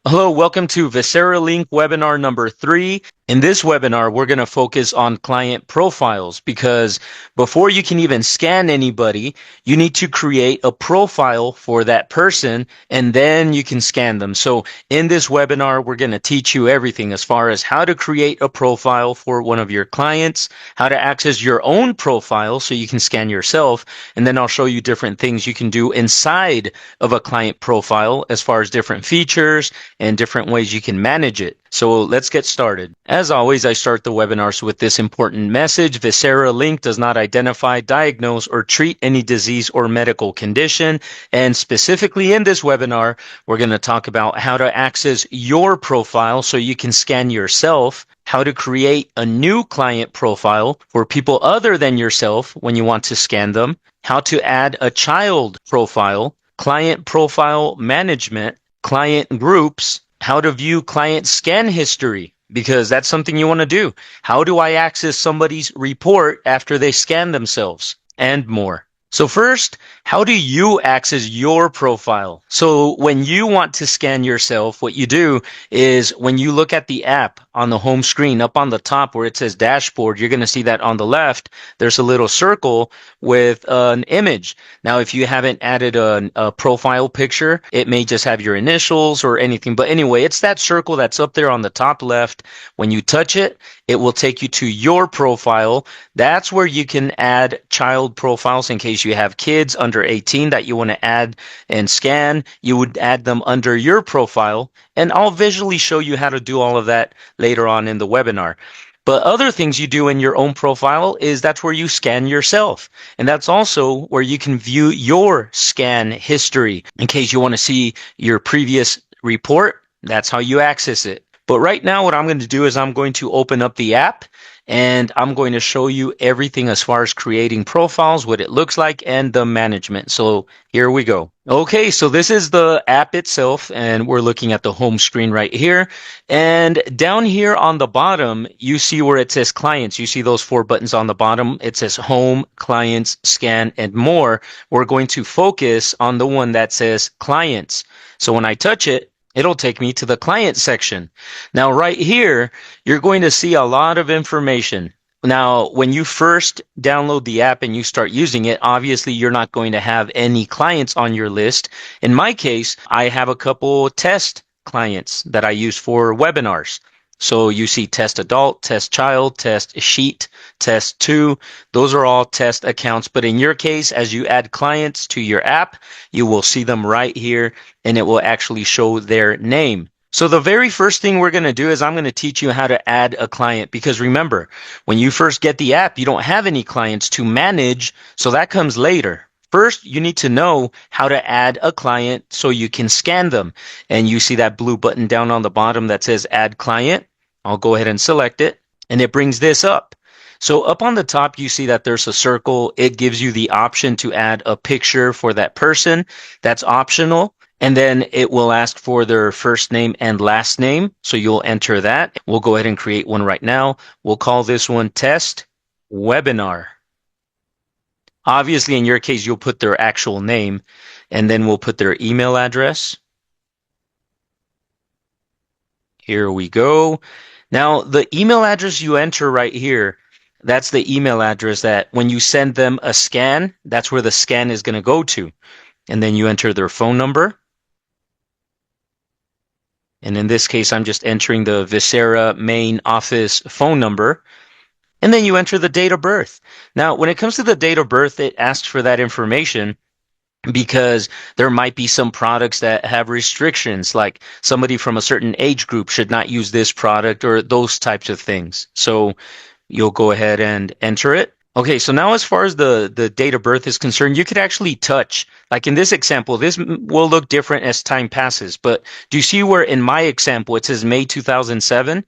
Hello, welcome to Visera Link webinar number 3. In this webinar, we're going to focus on client profiles because before you can even scan anybody, you need to create a profile for that person and then you can scan them. So in this webinar, we're going to teach you everything as far as how to create a profile for one of your clients, how to access your own profile so you can scan yourself, and then I'll show you different things you can do inside of a client profile as far as different features and different ways you can manage it. So let's get started. As always, I start the webinars with this important message. Visera Link does not identify, diagnose, or treat any disease or medical condition. And specifically in this webinar, we're going to talk about how to access your profile so you can scan yourself, how to create a new client profile for people other than yourself when you want to scan them, how to add a child profile, client profile management, client groups, how to view client scan history, because that's something you want to do. How do I access somebody's report after they scan themselves, and more. So first, how do you access your profile? So when you want to scan yourself, what you do is when you look at the app on the home screen, up on the top where it says dashboard, you're going to see that on the left, there's a little circle with an image. Now, if you haven't added a profile picture, it may just have your initials or anything. But anyway, it's that circle that's up there on the top left. When you touch it, it will take you to your profile. That's where you can add child profiles in case you have kids under 18 that you want to add and scan. You would add them under your profile, and I'll visually show you how to do all of that later on in the webinar. But other things you do in your own profile is that's where you scan yourself. And that's also where you can view your scan history. In case you want to see your previous report, that's how you access it. But right now, what I'm going to do is I'm going to open up the app and I'm going to show you everything as far as creating profiles, what it looks like, and the management. So here we go. Okay, so this is the app itself, and we're looking at the home screen right here. And down here on the bottom, you see where it says clients. You see those 4 buttons on the bottom. It says home, clients, scan, and more. We're going to focus on the one that says clients. So when I touch it, it'll take me to the client section. Now, right here, you're going to see a lot of information. Now, when you first download the app and you start using it, obviously you're not going to have any clients on your list. In my case, I have a couple test clients that I use for webinars. So you see test adult, test child, test sheet, test 2. Those are all test accounts. But in your case, as you add clients to your app, you will see them right here and it will actually show their name. So the very first thing we're going to do is I'm going to teach you how to add a client, because remember, when you first get the app, you don't have any clients to manage. So that comes later. First, you need to know how to add a client so you can scan them. And you see that blue button down on the bottom that says Add Client. I'll go ahead and select it, and it brings this up. So up on the top, you see that there's a circle. It gives you the option to add a picture for that person. That's optional. And then it will ask for their first name and last name. So you'll enter that. We'll go ahead and create one right now. We'll call this one Test Webinar. Obviously, in your case, you'll put their actual name, and then we'll put their email address. Here we go. Now, the email address you enter right here, that's the email address that when you send them a scan, that's where the scan is going to go to. And then you enter their phone number. And in this case, I'm just entering the Visera main office phone number. And then you enter the date of birth. Now, when it comes to the date of birth, it asks for that information because there might be some products that have restrictions, like somebody from a certain age group should not use this product or those types of things. So you'll go ahead and enter it. Okay, so now as far as the date of birth is concerned, you could actually touch, like in this example, this will look different as time passes. But do you see where in my example, it says May 2007?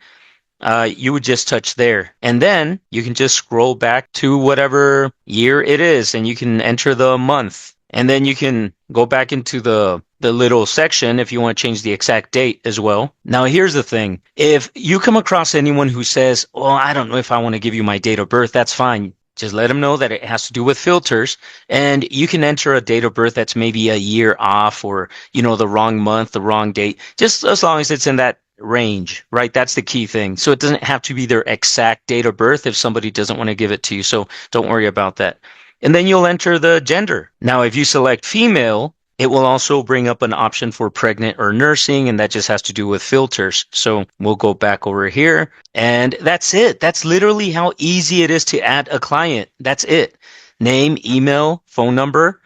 You would just touch there, and then you can just scroll back to whatever year it is, and you can enter the month, and then you can go back into the little section if you want to change the exact date as well. Now, here's the thing. If you come across anyone who says, oh, I don't know if I want to give you my date of birth, that's fine. Just let them know that it has to do with filters, and you can enter a date of birth that's maybe a year off, or the wrong month, the wrong date, just as long as it's in that range, right? That's the key thing. So it doesn't have to be their exact date of birth if somebody doesn't want to give it to you. So don't worry about that. And then you'll enter the gender. Now, if you select female, it will also bring up an option for pregnant or nursing, and that just has to do with filters. So we'll go back over here, and that's it. That's literally how easy it is to add a client. That's it. Name, email, phone number,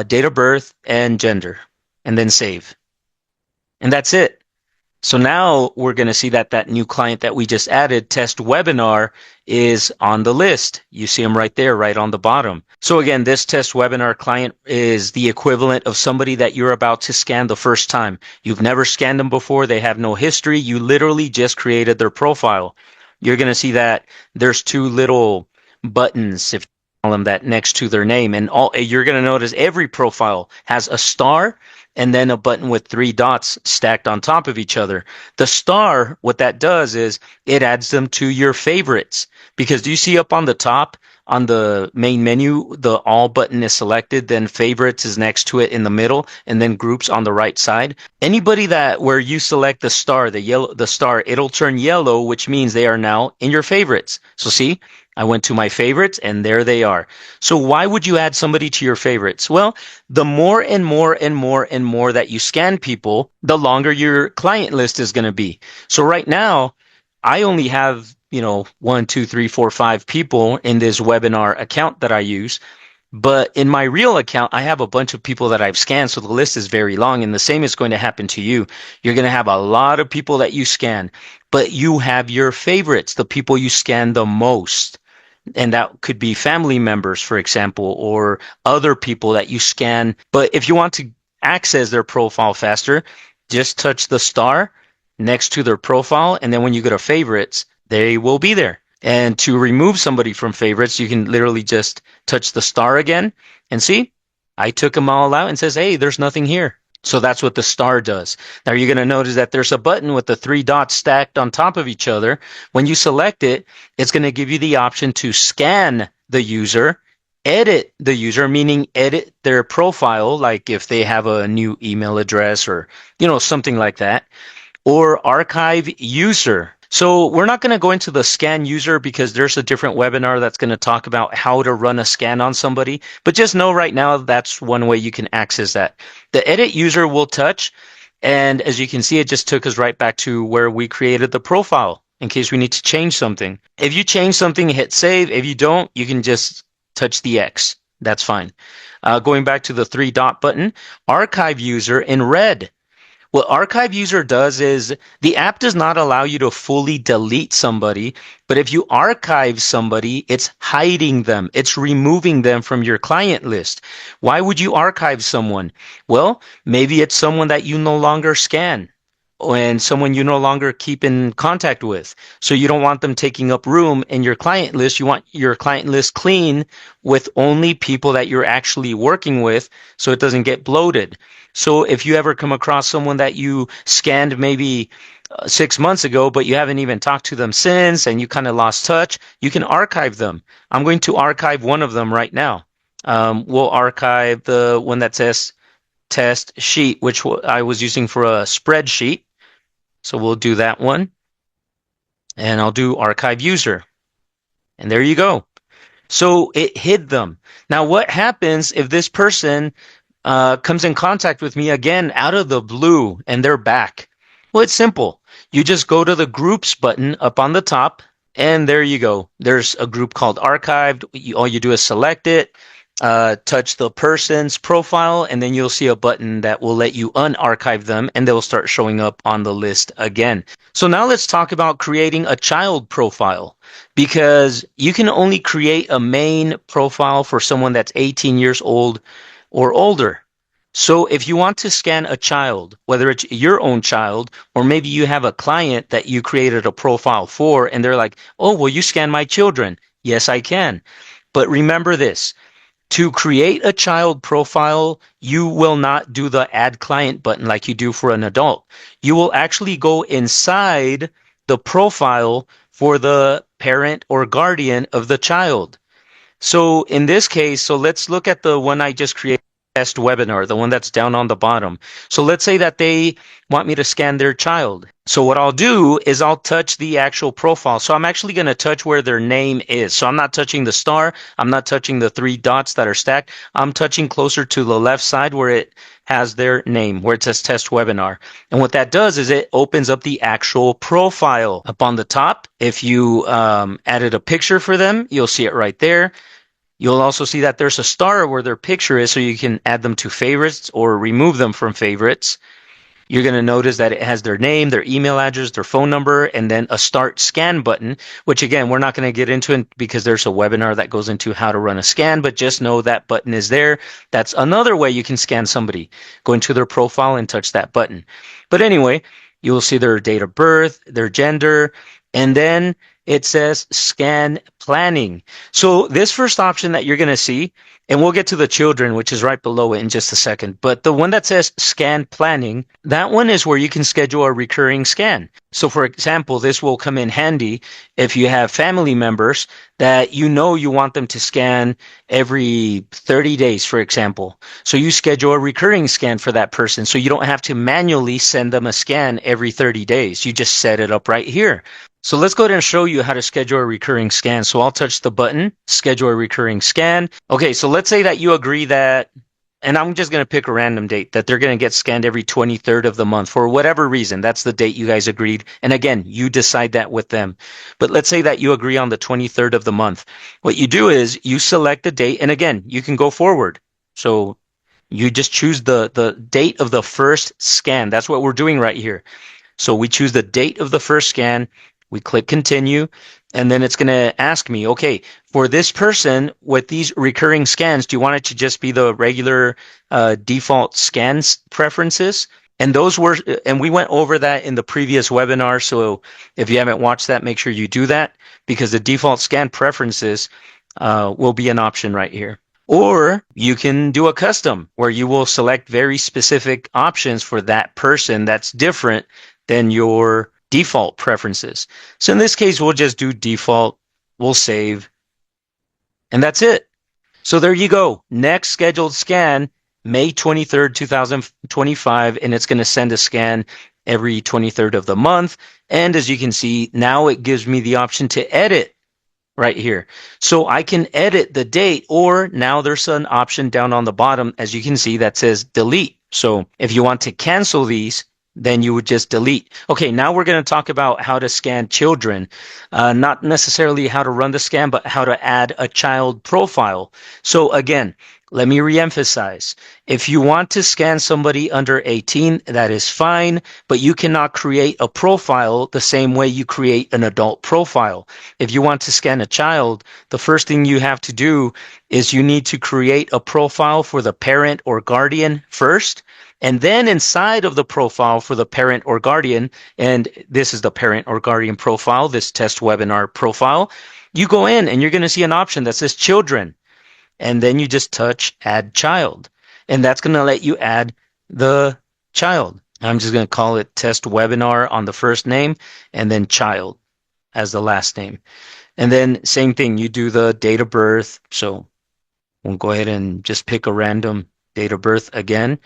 date of birth, and gender, and then save. And that's it. So now we're going to see that that new client that we just added, Test Webinar, is on the list. You see them right there, right on the bottom. So again, this Test Webinar client is the equivalent of somebody that you're about to scan the first time. You've never scanned them before. They have no history. You literally just created their profile. You're going to see that there's two little buttons, if you call them that, next to their name. And you're going to notice every profile has a star and then a button with three dots stacked on top of each other. The star, what that does is it adds them to your favorites. Because do you see up on the top, on the main menu, the all button is selected, then favorites is next to it in the middle, and then groups on the right side. Anybody that where you select the star, the star, it'll turn yellow, which means they are now in your favorites. So see, I went to my favorites and there they are. So why would you add somebody to your favorites? Well, the more and more and more and more that you scan people, the longer your client list is going to be. So right now, I only have, 1, 2, 3, 4, 5 people in this webinar account that I use. But in my real account, I have a bunch of people that I've scanned, so the list is very long, and the same is going to happen to you. You're going to have a lot of people that you scan, but you have your favorites, the people you scan the most. And that could be family members, for example, or other people that you scan. But if you want to access their profile faster, just touch the star next to their profile, and then when you go to favorites, they will be there. And to remove somebody from favorites, you can literally just touch the star again and see, I took them all out and says, hey, there's nothing here. So that's what the star does. Now you're going to notice that there's a button with the three dots stacked on top of each other. When you select it, it's going to give you the option to scan the user, edit the user, meaning edit their profile, like if they have a new email address or, something like that, or archive user. So we're not going to go into the scan user because there's a different webinar that's going to talk about how to run a scan on somebody. But just know right now that's one way you can access that. The edit user will touch. And as you can see, it just took us right back to where we created the profile in case we need to change something. If you change something, hit save. If you don't, you can just touch the X. That's fine. Going back to the three dot button, archive user in red. What Archive User does is the app does not allow you to fully delete somebody, but if you archive somebody, it's hiding them. It's removing them from your client list. Why would you archive someone? Well, maybe it's someone that you no longer scan and someone you no longer keep in contact with. So you don't want them taking up room in your client list. You want your client list clean with only people that you're actually working with so it doesn't get bloated. So if you ever come across someone that you scanned maybe 6 months ago, but you haven't even talked to them since and you kind of lost touch, you can archive them. I'm going to archive one of them right now. We'll archive the one that says test sheet, which I was using for a spreadsheet. So we'll do that one. And I'll do archive user. And there you go. So it hid them. Now what happens if this person comes in contact with me again out of the blue and they're back? Well, it's simple. You just go to the groups button up on the top and there you go. There's a group called archived. All you do is select it, touch the person's profile, and then you'll see a button that will let you unarchive them and they'll start showing up on the list again. So now let's talk about creating a child profile, because you can only create a main profile for someone that's 18 years old or older. So if you want to scan a child, whether it's your own child, or maybe you have a client that you created a profile for and they're like, oh, will you scan my children? Yes, I can. But remember this, to create a child profile, you will not do the add client button like you do for an adult. You will actually go inside the profile for the parent or guardian of the child. So in this case, so let's look at the one I just created, test webinar, the one that's down on the bottom. So let's say that they want me to scan their child. So what I'll do is I'll touch the actual profile. So I'm actually going to touch where their name is. So I'm not touching the star. I'm not touching the three dots that are stacked. I'm touching closer to the left side where it has their name, where it says test webinar. And what that does is it opens up the actual profile up on the top. If you added a picture for them, you'll see it right there. You'll also see that there's a star where their picture is, so you can add them to favorites or remove them from favorites. You're going to notice that it has their name, their email address, their phone number, and then a start scan button, which again, we're not going to get into it because there's a webinar that goes into how to run a scan, but just know that button is there. That's another way you can scan somebody. Go into their profile and touch that button. But anyway, you'll see their date of birth, their gender, and then it says scan planning. So this first option that you're going to see, and we'll get to the children, which is right below it in just a second. But the one that says scan planning, that one is where you can schedule a recurring scan. So for example, this will come in handy if you have family members that you know you want them to scan every 30 days, for example. So you schedule a recurring scan for that person. So you don't have to manually send them a scan every 30 days. You just set it up right here. So let's go ahead and show you how to schedule a recurring scan. So I'll touch the button, schedule a recurring scan. Okay, so let's say that you agree that, and I'm just going to pick a random date, that they're going to get scanned every 23rd of the month for whatever reason. That's the date you guys agreed. And again, you decide that with them. But let's say that you agree on the 23rd of the month. What you do is you select the date, and again, you can go forward. So you just choose the date of the first scan. That's what we're doing right here. So we choose the date of the first scan. We click continue, and then it's going to ask me, okay, for this person with these recurring scans, do you want it to just be the regular default scans preferences? And those were, and we went over that in the previous webinar. So if you haven't watched that, make sure you do that, because the default scan preferences will be an option right here. Or you can do a custom where you will select very specific options for that person that's different than your default preferences. So in this case, we'll just do default, we'll save, and that's it. So there you go. Next scheduled scan, May 23rd, 2025, and it's going to send a scan every 23rd of the month. And as you can see, now it gives me the option to edit right here. So I can edit the date, or now there's an option down on the bottom, as you can see, that says delete. So if you want to cancel these, then you would just delete. Okay, now we're going to talk about how to scan children. Not necessarily how to run the scan, but how to add a child profile. So again, let me reemphasize. If you want to scan somebody under 18, that is fine, but you cannot create a profile the same way you create an adult profile. If you want to scan a child, the first thing you have to do is you need to create a profile for the parent or guardian first. And then inside of the profile for the parent or guardian, and this is the parent or guardian profile, this test webinar profile, you go in and you're going to see an option that says children. And then you just touch add child. And that's going to let you add the child. I'm just going to call it test webinar on the first name, and then child as the last name. And then same thing, you do the date of birth. So we'll go ahead and just pick a random date of birth again.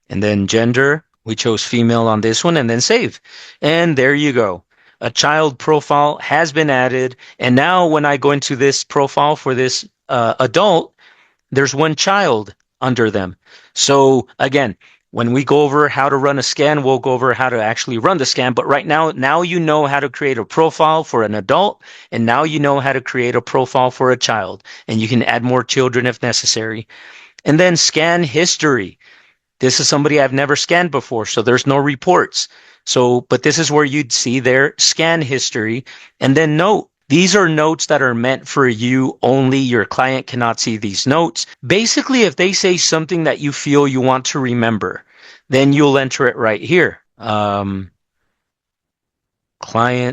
And then gender, we chose female on this one, and then save. And there you go. A child profile has been added. And now when I go into this profile for this adult, there's one child under them. So again, when we go over how to run a scan, we'll go over how to actually run the scan. But right now you know how to create a profile for an adult, and now you know how to create a profile for a child. And you can add more children if necessary. And then scan history. This is somebody I've never scanned before, so there's no reports. So, but this is where you'd see their scan history. And then note, these are notes that are meant for you only. Your client cannot see these notes. Basically, if they say something that you feel you want to remember, then you'll enter it right here. Client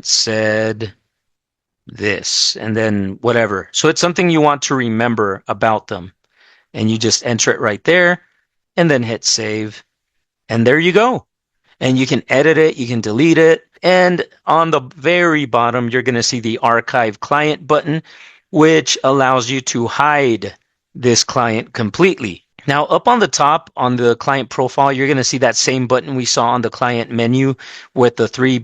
said this, and then whatever. So it's something you want to remember about them. And you just enter it right there, and then hit save. And there you go. And you can edit it, you can delete it. And on the very bottom, you're going to see the archive client button, which allows you to hide this client completely. Now, up on the top on the client profile, you're going to see that same button we saw on the client menu with the three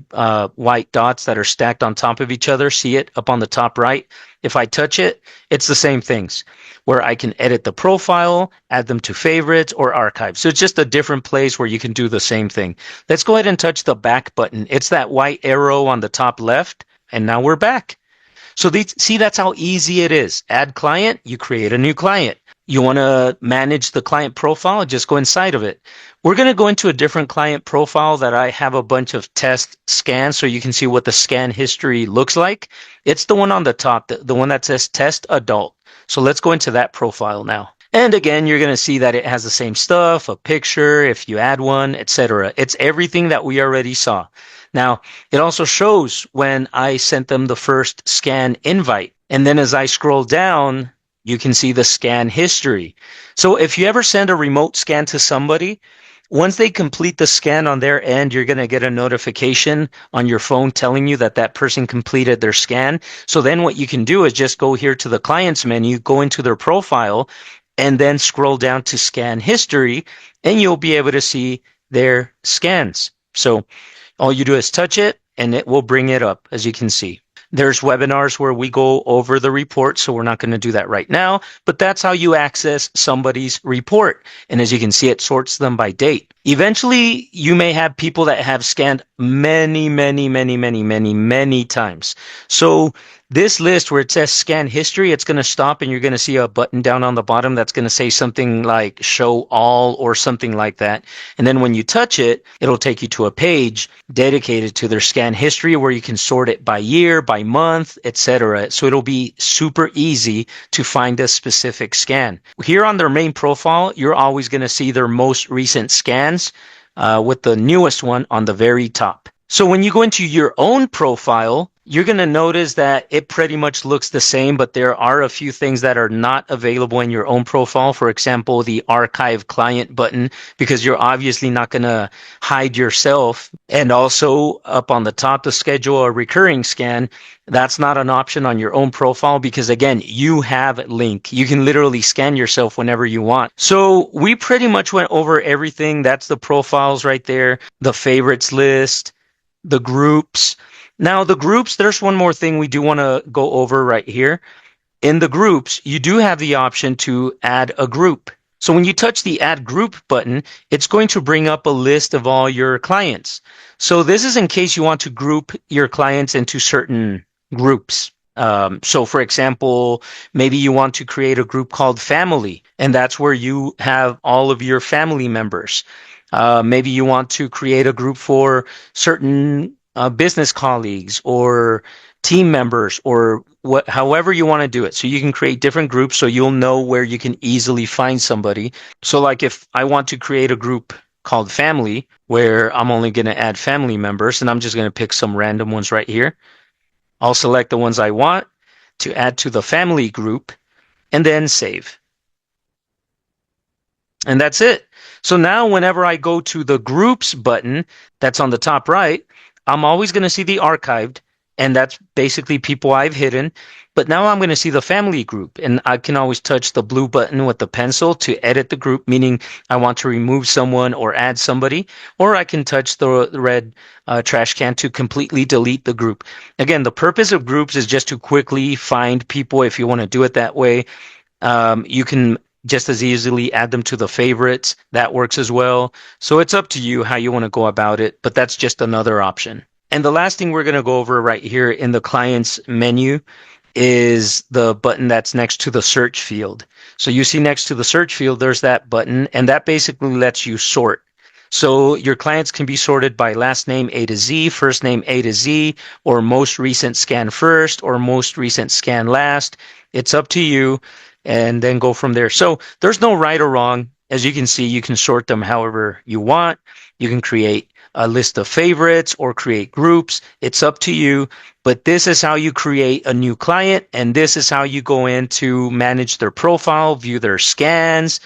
white dots that are stacked on top of each other. See it up on the top right? If I touch it, it's the same things where I can edit the profile, add them to favorites or archive. So it's just a different place where you can do the same thing. Let's go ahead and touch the back button. It's that white arrow on the top left, and now we're back. So see, that's how easy it is. Add client, you create a new client. You want to manage the client profile, just go inside of it. We're going to go into a different client profile that I have a bunch of test scans so you can see what the scan history looks like. It's the one on the top, the one that says test adult. So let's go into that profile now. And again, you're going to see that it has the same stuff, a picture, if you add one, etc. It's everything that we already saw. Now, it also shows when I sent them the first scan invite. And then as I scroll down, you can see the scan history. So if you ever send a remote scan to somebody, once they complete the scan on their end, you're going to get a notification on your phone telling you that that person completed their scan. So then what you can do is just go here to the clients menu, go into their profile, and then scroll down to scan history, and you'll be able to see their scans. So all you do is touch it, and it will bring it up, as you can see. There's webinars where we go over the report, so we're not going to do that right now, but that's how you access somebody's report. And as you can see, it sorts them by date. Eventually, you may have people that have scanned many times. So this list where it says scan history, it's going to stop and you're going to see a button down on the bottom that's going to say something like show all or something like that. And then when you touch it, it'll take you to a page dedicated to their scan history where you can sort it by year, by month, etc. So it'll be super easy to find a specific scan. Here on their main profile, you're always going to see their most recent scans with the newest one on the very top. So when you go into your own profile, you're going to notice that it pretty much looks the same, but there are a few things that are not available in your own profile. For example, the archive client button, because you're obviously not going to hide yourself. And also up on the top, to schedule a recurring scan, that's not an option on your own profile because, again, you have Lync. You can literally scan yourself whenever you want. So we pretty much went over everything. That's the profiles right there, the favorites list, the groups. Now, the groups, there's one more thing we do want to go over right here. In the groups, you do have the option to add a group. So when you touch the add group button, it's going to bring up a list of all your clients. So this is in case you want to group your clients into certain groups. So for example, maybe you want to create a group called family, and that's where you have all of your family members. Maybe you want to create a group for certain business colleagues or team members or however you want to do it. So you can create different groups so you'll know where you can easily find somebody. So like if I want to create a group called family where I'm only going to add family members and I'm just going to pick some random ones right here. I'll select the ones I want to add to the family group and then save. And that's it. So now whenever I go to the groups button that's on the top right, I'm always going to see the archived, and that's basically people I've hidden. But now I'm going to see the family group, and I can always touch the blue button with the pencil to edit the group, meaning I want to remove someone or add somebody, or I can touch the red trash can to completely delete the group. Again, the purpose of groups is just to quickly find people. If you want to do it that way, you can just as easily add them to the favorites. That works as well. So it's up to you how you want to go about it, but that's just another option. And the last thing we're going to go over right here in the client's menu is the button that's next to the search field. So you see next to the search field, there's that button, and that basically lets you sort. So your clients can be sorted by last name A to Z, first name A to Z, or most recent scan first, or most recent scan last. It's up to you, and then go from there. So there's no right or wrong. As you can see, you can sort them however you want. You can create a list of favorites or create groups. It's up to you. But this is how you create a new client, and this is how you go in to manage their profile, view their scans,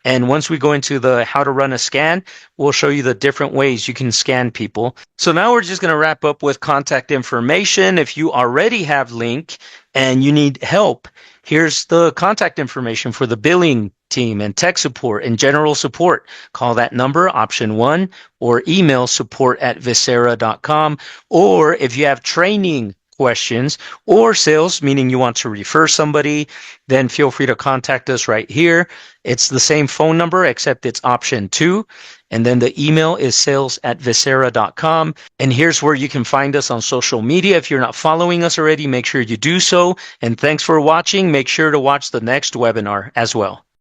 And once we go into the how to run a scan, we'll show you the different ways you can scan people. So now we're just going to wrap up with contact information. If you already have Link and you need help, here's the contact information for the billing team and tech support and general support. Call that number, option 1, or email support@visera.com. Or if you have training questions or sales, meaning you want to refer somebody, then feel free to contact us right here. It's the same phone number, except it's option 2. And then the email is sales@visera.com. And here's where you can find us on social media. If you're not following us already, make sure you do so. And thanks for watching. Make sure to watch the next webinar as well.